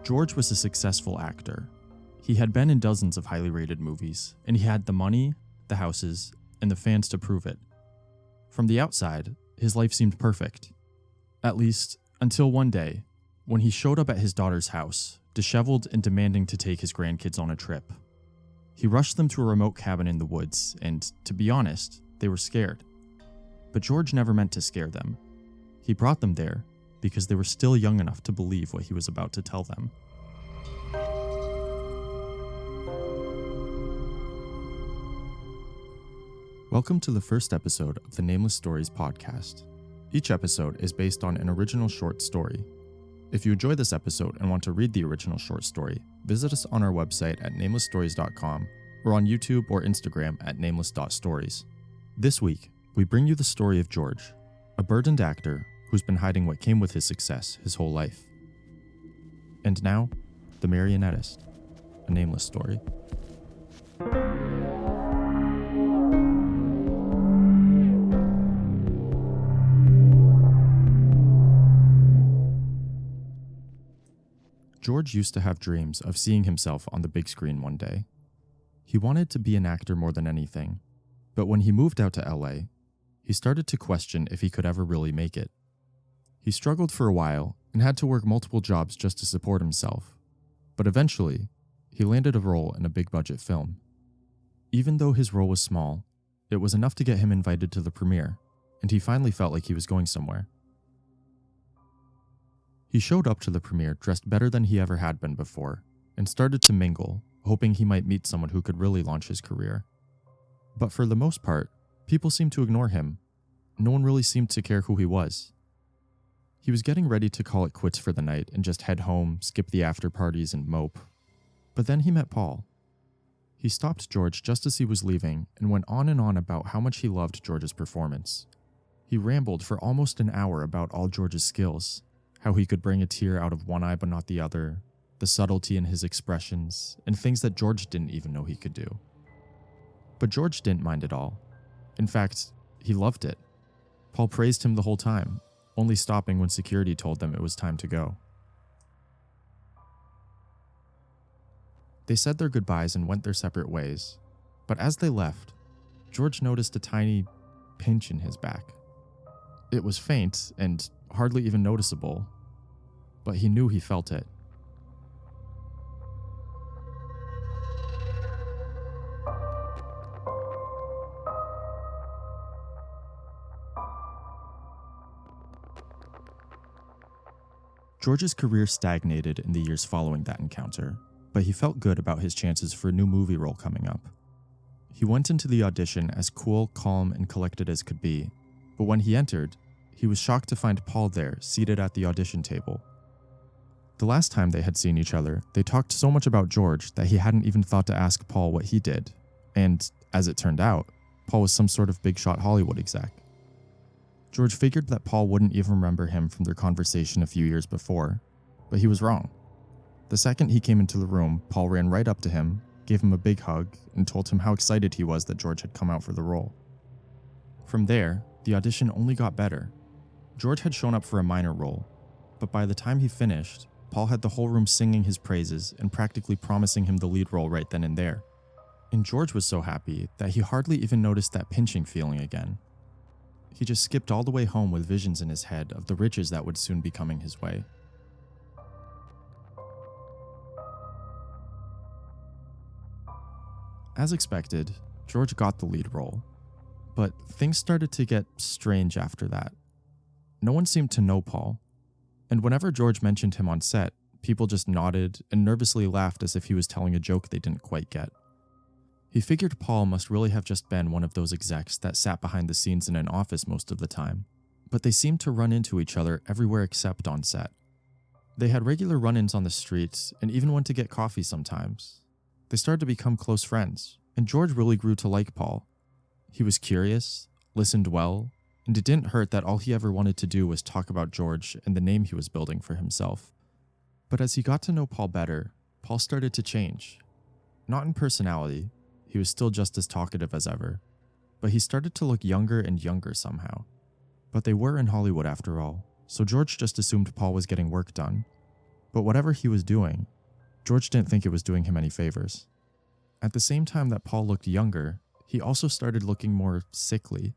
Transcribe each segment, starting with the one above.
George was a successful actor. He had been in dozens of highly rated movies, and he had the money, the houses, and the fans to prove it. From the outside, his life seemed perfect. At least, until one day, when he showed up at his daughter's house, disheveled and demanding to take his grandkids on a trip. He rushed them to a remote cabin in the woods, and, to be honest, they were scared. But George never meant to scare them. He brought them there because they were still young enough to believe what he was about to tell them. Welcome to the first episode of the Nameless Stories podcast. Each episode is based on an original short story. If you enjoy this episode and want to read the original short story, visit us on our website at namelessstories.com or on YouTube or Instagram at nameless.stories. This week, we bring you the story of George, a burdened actor who's been hiding what came with his success his whole life. And now, The Marionettist, a nameless story. George used to have dreams of seeing himself on the big screen one day. He wanted to be an actor more than anything, but when he moved out to LA, he started to question if he could ever really make it. He struggled for a while and had to work multiple jobs just to support himself, but eventually, he landed a role in a big-budget film. Even though his role was small, it was enough to get him invited to the premiere, and he finally felt like he was going somewhere. He showed up to the premiere dressed better than he ever had been before, and started to mingle, hoping he might meet someone who could really launch his career. But for the most part, people seemed to ignore him. No one really seemed to care who he was. He was getting ready to call it quits for the night and just head home, skip the after parties, and mope. But then he met Paul. He stopped George just as he was leaving and went on and on about how much he loved George's performance. He rambled for almost an hour about all George's skills, how he could bring a tear out of one eye but not the other, the subtlety in his expressions, and things that George didn't even know he could do. But George didn't mind at all. In fact, he loved it. Paul praised him the whole time, only stopping when security told them it was time to go. They said their goodbyes and went their separate ways, but as they left, George noticed a tiny pinch in his back. It was faint and hardly even noticeable, but he knew he felt it. George's career stagnated in the years following that encounter, but he felt good about his chances for a new movie role coming up. He went into the audition as cool, calm, and collected as could be, but when he entered, he was shocked to find Paul there, seated at the audition table. The last time they had seen each other, they talked so much about George that he hadn't even thought to ask Paul what he did, and, as it turned out, Paul was some sort of big-shot Hollywood exec. George figured that Paul wouldn't even remember him from their conversation a few years before, but he was wrong. The second he came into the room, Paul ran right up to him, gave him a big hug, and told him how excited he was that George had come out for the role. From there, the audition only got better. George had shown up for a minor role, but by the time he finished, Paul had the whole room singing his praises and practically promising him the lead role right then and there. And George was so happy that he hardly even noticed that pinching feeling again. He just skipped all the way home with visions in his head of the riches that would soon be coming his way. As expected, George got the lead role, but things started to get strange after that. No one seemed to know Paul, and whenever George mentioned him on set, people just nodded and nervously laughed as if he was telling a joke they didn't quite get. He figured Paul must really have just been one of those execs that sat behind the scenes in an office most of the time, but they seemed to run into each other everywhere except on set. They had regular run-ins on the streets and even went to get coffee sometimes. They started to become close friends, and George really grew to like Paul. He was curious, listened well, and it didn't hurt that all he ever wanted to do was talk about George and the name he was building for himself. But as he got to know Paul better, Paul started to change. Not in personality, he was still just as talkative as ever, but he started to look younger and younger somehow. But they were in Hollywood after all, so George just assumed Paul was getting work done. But whatever he was doing, George didn't think it was doing him any favors. At the same time that Paul looked younger, he also started looking more sickly.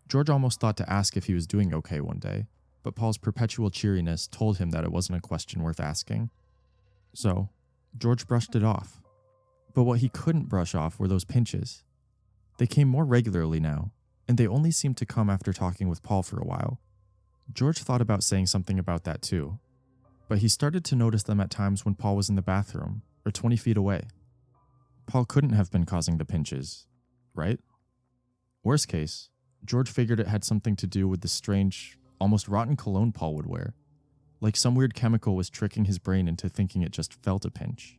George almost thought to ask if he was doing okay one day, but Paul's perpetual cheeriness told him that it wasn't a question worth asking. So, George brushed it off. But what he couldn't brush off were those pinches. They came more regularly now, and they only seemed to come after talking with Paul for a while. George thought about saying something about that too, but he started to notice them at times when Paul was in the bathroom, or 20 feet away. Paul couldn't have been causing the pinches, right? Worst case, George figured it had something to do with the strange, almost rotten cologne Paul would wear. Like some weird chemical was tricking his brain into thinking it just felt a pinch.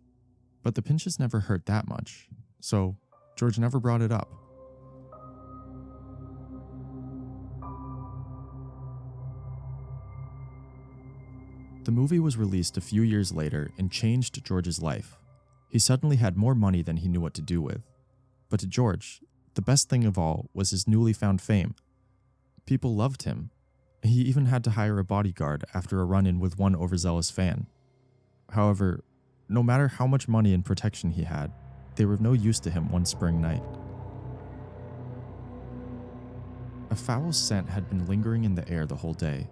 But the pinches never hurt that much, so George never brought it up. The movie was released a few years later and changed George's life. He suddenly had more money than he knew what to do with. But to George, the best thing of all was his newly found fame. People loved him. He even had to hire a bodyguard after a run-in with one overzealous fan. However, no matter how much money and protection he had, they were of no use to him one spring night. A foul scent had been lingering in the air the whole day,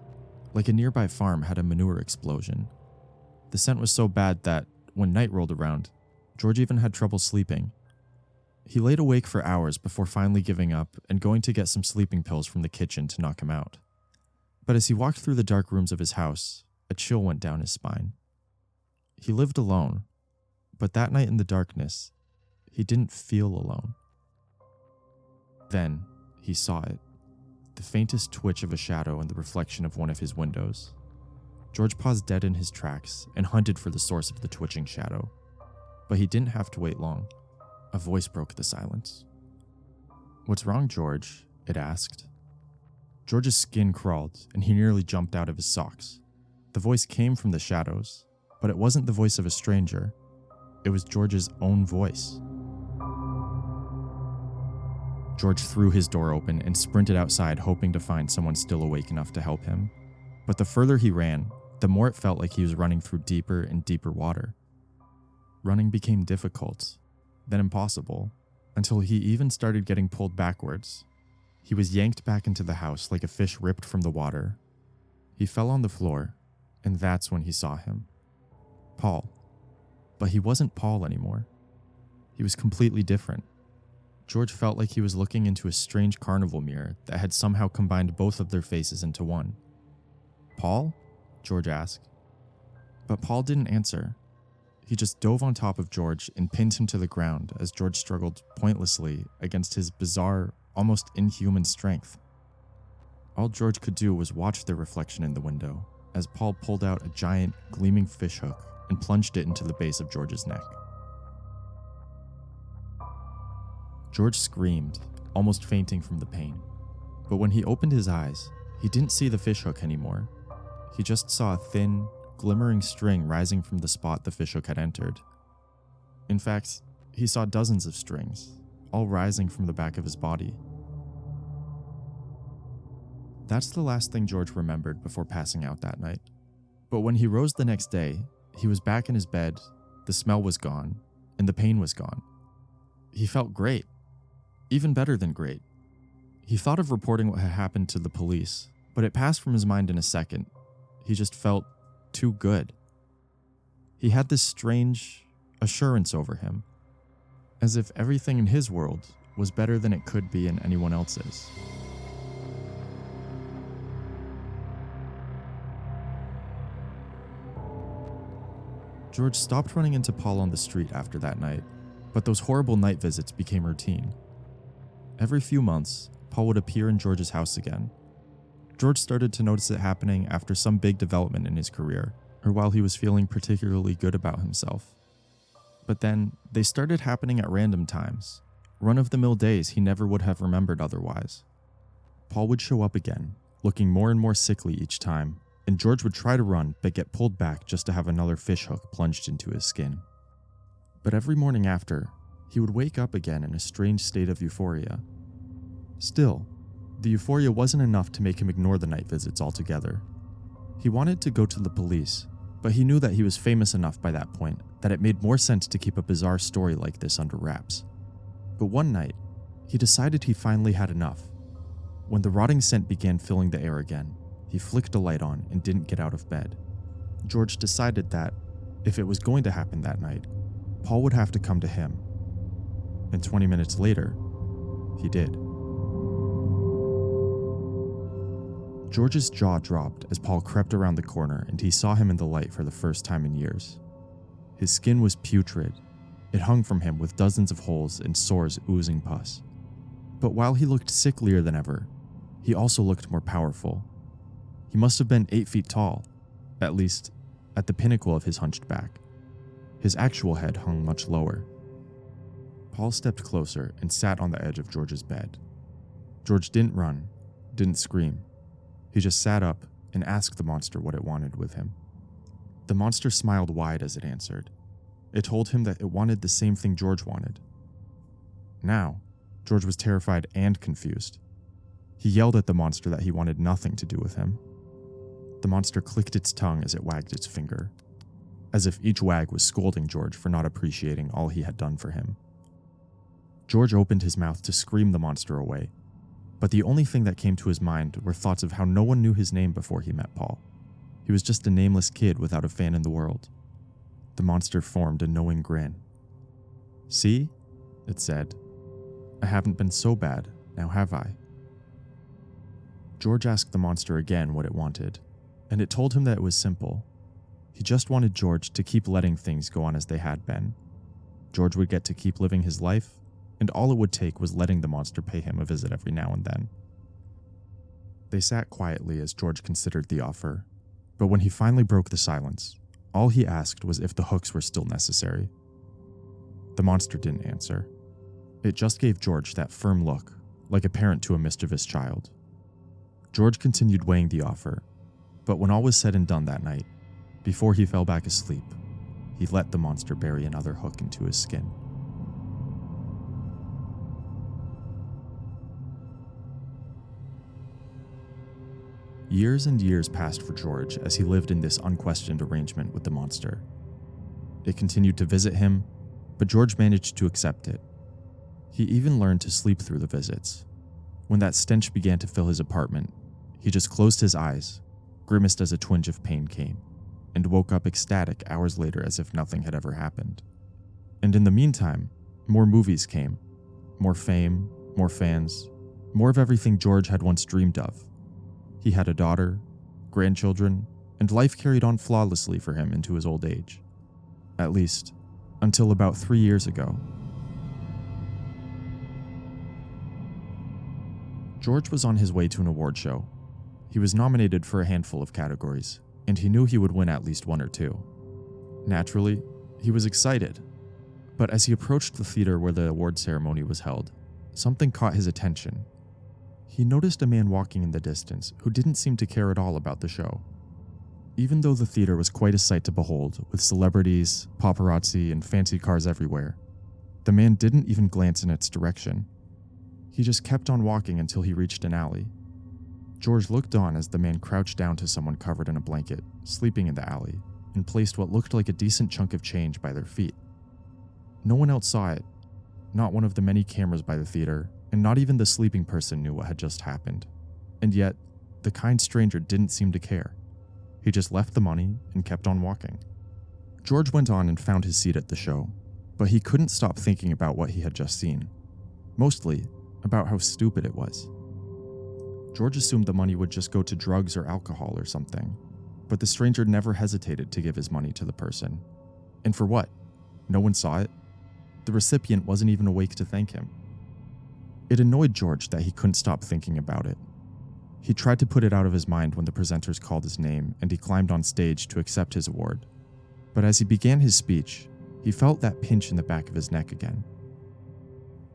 like a nearby farm had a manure explosion. The scent was so bad that, when night rolled around, George even had trouble sleeping. He laid awake for hours before finally giving up and going to get some sleeping pills from the kitchen to knock him out. But as he walked through the dark rooms of his house, a chill went down his spine. He lived alone, but that night in the darkness, he didn't feel alone. Then, he saw it. The faintest twitch of a shadow in the reflection of one of his windows. George paused dead in his tracks and hunted for the source of the twitching shadow. But he didn't have to wait long. A voice broke the silence. "What's wrong, George?" it asked. George's skin crawled and he nearly jumped out of his socks. The voice came from the shadows, but it wasn't the voice of a stranger. It was George's own voice. George threw his door open and sprinted outside, hoping to find someone still awake enough to help him. But the further he ran, the more it felt like he was running through deeper and deeper water. Running became difficult, then impossible, until he even started getting pulled backwards. He was yanked back into the house like a fish ripped from the water. He fell on the floor, and that's when he saw him. Paul. But he wasn't Paul anymore. He was completely different. George felt like he was looking into a strange carnival mirror that had somehow combined both of their faces into one. "Paul?" George asked. But Paul didn't answer. He just dove on top of George and pinned him to the ground as George struggled pointlessly against his bizarre, almost inhuman strength. All George could do was watch their reflection in the window as Paul pulled out a giant, gleaming fishhook and plunged it into the base of George's neck. George screamed, almost fainting from the pain. But when he opened his eyes, he didn't see the fishhook anymore. He just saw a thin, glimmering string rising from the spot the fishhook had entered. In fact, he saw dozens of strings, all rising from the back of his body. That's the last thing George remembered before passing out that night. But when he rose the next day, he was back in his bed, the smell was gone, and the pain was gone. He felt great. Even better than great. He thought of reporting what had happened to the police, but it passed from his mind in a second. He just felt too good. He had this strange assurance over him, as if everything in his world was better than it could be in anyone else's. George stopped running into Paul on the street after that night, but those horrible night visits became routine. Every few months, Paul would appear in George's house again. George started to notice it happening after some big development in his career, or while he was feeling particularly good about himself. But then, they started happening at random times, run-of-the-mill days he never would have remembered otherwise. Paul would show up again, looking more and more sickly each time, and George would try to run but get pulled back just to have another fishhook plunged into his skin. But every morning after, he would wake up again in a strange state of euphoria. Still, the euphoria wasn't enough to make him ignore the night visits altogether. He wanted to go to the police, But he knew that he was famous enough by that point that it made more sense to keep a bizarre story like this under wraps. But one night, he decided he finally had enough. When the rotting scent began filling the air again, he flicked a light on and didn't get out of bed. George decided that, if it was going to happen that night, Paul would have to come to him. And 20 minutes later, he did. George's jaw dropped as Paul crept around the corner and he saw him in the light for the first time in years. His skin was putrid. It hung from him with dozens of holes and sores oozing pus. But while he looked sicklier than ever, he also looked more powerful. He must have been 8 feet tall, at least at the pinnacle of his hunched back. His actual head hung much lower. Paul stepped closer and sat on the edge of George's bed. George didn't run, didn't scream. He just sat up and asked the monster what it wanted with him. The monster smiled wide as it answered. It told him that it wanted the same thing George wanted. Now, George was terrified and confused. He yelled at the monster that he wanted nothing to do with him. The monster clicked its tongue as it wagged its finger, as if each wag was scolding George for not appreciating all he had done for him. George opened his mouth to scream the monster away, but the only thing that came to his mind were thoughts of how no one knew his name before he met Paul. He was just a nameless kid without a fan in the world. The monster formed a knowing grin. "See?" it said. "I haven't been so bad, now have I?" George asked the monster again what it wanted, and it told him that it was simple. He just wanted George to keep letting things go on as they had been. George would get to keep living his life, and all it would take was letting the monster pay him a visit every now and then. They sat quietly as George considered the offer, but when he finally broke the silence, all he asked was if the hooks were still necessary. The monster didn't answer. It just gave George that firm look, like a parent to a mischievous child. George continued weighing the offer, but when all was said and done that night, before he fell back asleep, he let the monster bury another hook into his skin. Years and years passed for George as he lived in this unquestioned arrangement with the monster. It continued to visit him, but George managed to accept it. He even learned to sleep through the visits. When that stench began to fill his apartment, he just closed his eyes, grimaced as a twinge of pain came, and woke up ecstatic hours later as if nothing had ever happened. And in the meantime, more movies came. More fame, more fans, more of everything George had once dreamed of. He had a daughter, grandchildren, and life carried on flawlessly for him into his old age. At least, until about 3 years ago. George was on his way to an award show. He was nominated for a handful of categories, and he knew he would win at least one or two. Naturally, he was excited. But as he approached the theater where the award ceremony was held, something caught his attention. He noticed a man walking in the distance who didn't seem to care at all about the show. Even though the theater was quite a sight to behold, with celebrities, paparazzi, and fancy cars everywhere, the man didn't even glance in its direction. He just kept on walking until he reached an alley. George looked on as the man crouched down to someone covered in a blanket, sleeping in the alley, and placed what looked like a decent chunk of change by their feet. No one else saw it, not one of the many cameras by the theater, and not even the sleeping person knew what had just happened. And yet, the kind stranger didn't seem to care. He just left the money and kept on walking. George went on and found his seat at the show, but he couldn't stop thinking about what he had just seen. Mostly, about how stupid it was. George assumed the money would just go to drugs or alcohol or something, but the stranger never hesitated to give his money to the person. And for what? No one saw it? The recipient wasn't even awake to thank him. It annoyed George that he couldn't stop thinking about it. He tried to put it out of his mind when the presenters called his name and he climbed on stage to accept his award. But as he began his speech, he felt that pinch in the back of his neck again.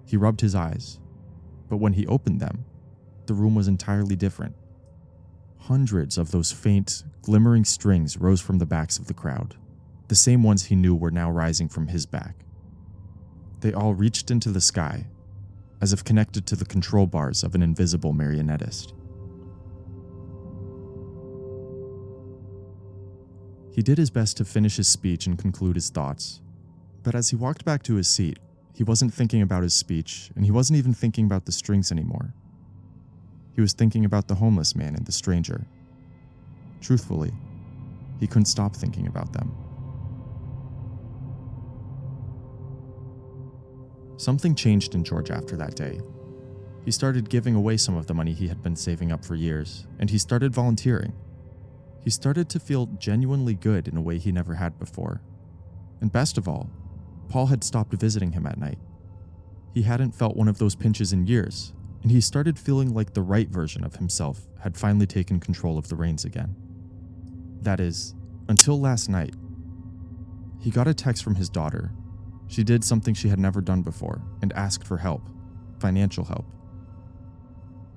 He rubbed his eyes, but when he opened them, the room was entirely different. Hundreds of those faint, glimmering strings rose from the backs of the crowd, the same ones he knew were now rising from his back. They all reached into the sky, as if connected to the control bars of an invisible marionettist. He did his best to finish his speech and conclude his thoughts, but as he walked back to his seat, he wasn't thinking about his speech, and he wasn't even thinking about the strings anymore. He was thinking about the homeless man and the stranger. Truthfully, he couldn't stop thinking about them. Something changed in George after that day. He started giving away some of the money he had been saving up for years, and he started volunteering. He started to feel genuinely good in a way he never had before. And best of all, Paul had stopped visiting him at night. He hadn't felt one of those pinches in years, and he started feeling like the right version of himself had finally taken control of the reins again. That is, until last night. He got a text from his daughter. She did something she had never done before and asked for help, financial help.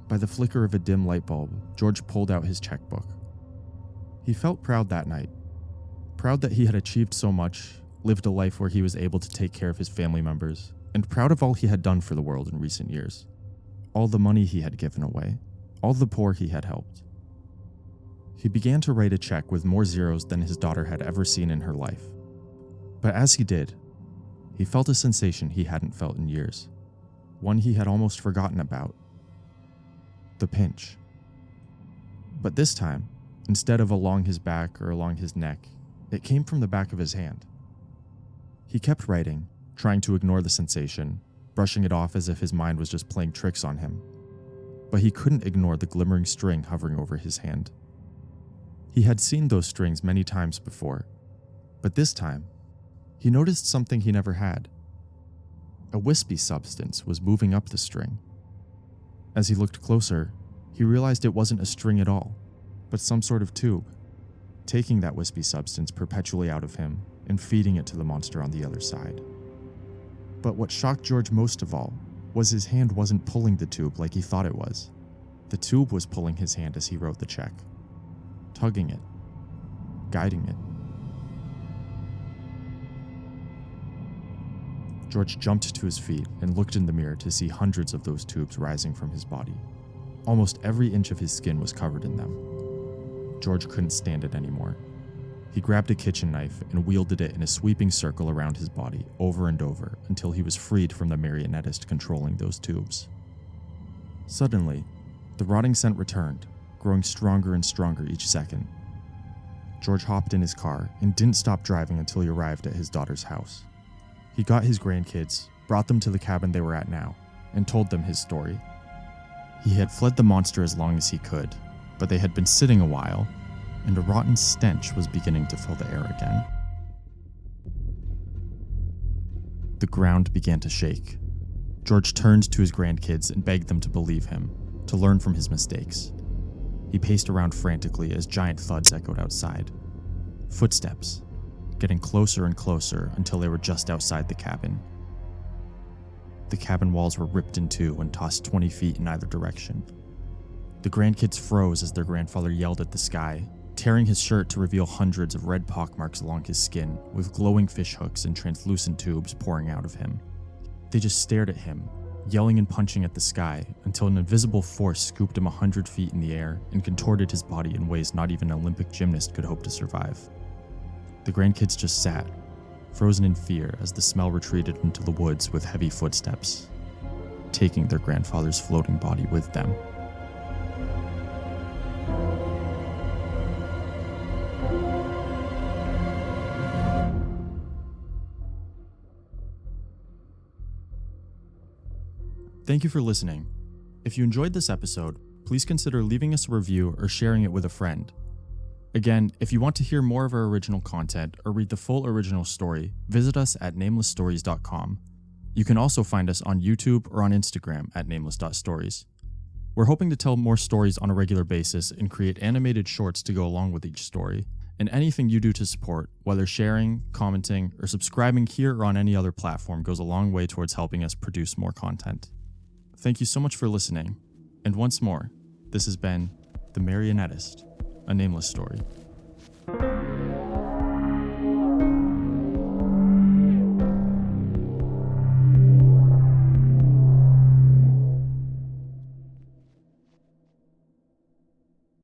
By the flicker of a dim light bulb, George pulled out his checkbook. He felt proud that night, proud that he had achieved so much, lived a life where he was able to take care of his family members, and proud of all he had done for the world in recent years. All the money he had given away, all the poor he had helped. He began to write a check with more zeros than his daughter had ever seen in her life. But as he did, he felt a sensation he hadn't felt in years, one he had almost forgotten about. The pinch. But this time, instead of along his back or along his neck, it came from the back of his hand. He kept writing, trying to ignore the sensation, brushing it off as if his mind was just playing tricks on him. But he couldn't ignore the glimmering string hovering over his hand. He had seen those strings many times before, but this time, he noticed something he never had. A wispy substance was moving up the string. As he looked closer, he realized it wasn't a string at all, but some sort of tube, taking that wispy substance perpetually out of him and feeding it to the monster on the other side. But what shocked George most of all was his hand wasn't pulling the tube like he thought it was. The tube was pulling his hand as he wrote the check, tugging it, guiding it. George jumped to his feet and looked in the mirror to see hundreds of those tubes rising from his body. Almost every inch of his skin was covered in them. George couldn't stand it anymore. He grabbed a kitchen knife and wielded it in a sweeping circle around his body over and over until he was freed from the marionettist controlling those tubes. Suddenly, the rotting scent returned, growing stronger and stronger each second. George hopped in his car and didn't stop driving until he arrived at his daughter's house. He got his grandkids, brought them to the cabin they were at now, and told them his story. He had fled the monster as long as he could, but they had been sitting a while, and a rotten stench was beginning to fill the air again. The ground began to shake. George turned to his grandkids and begged them to believe him, to learn from his mistakes. He paced around frantically as giant thuds echoed outside. Footsteps, getting closer and closer until they were just outside the cabin. The cabin walls were ripped in two and tossed 20 feet in either direction. The grandkids froze as their grandfather yelled at the sky, tearing his shirt to reveal hundreds of red pockmarks along his skin, with glowing fish hooks and translucent tubes pouring out of him. They just stared at him, yelling and punching at the sky, until an invisible force scooped him 100 feet in the air and contorted his body in ways not even an Olympic gymnast could hope to survive. The grandkids just sat, frozen in fear as the smell retreated into the woods with heavy footsteps, taking their grandfather's floating body with them. Thank you for listening. If you enjoyed this episode, please consider leaving us a review or sharing it with a friend. Again, if you want to hear more of our original content or read the full original story, visit us at naimlessstories.com. You can also find us on YouTube or on Instagram at nameless.stories. We're hoping to tell more stories on a regular basis and create animated shorts to go along with each story. And anything you do to support, whether sharing, commenting, or subscribing here or on any other platform, goes a long way towards helping us produce more content. Thank you so much for listening. And once more, this has been The Marionettist, a nameless story.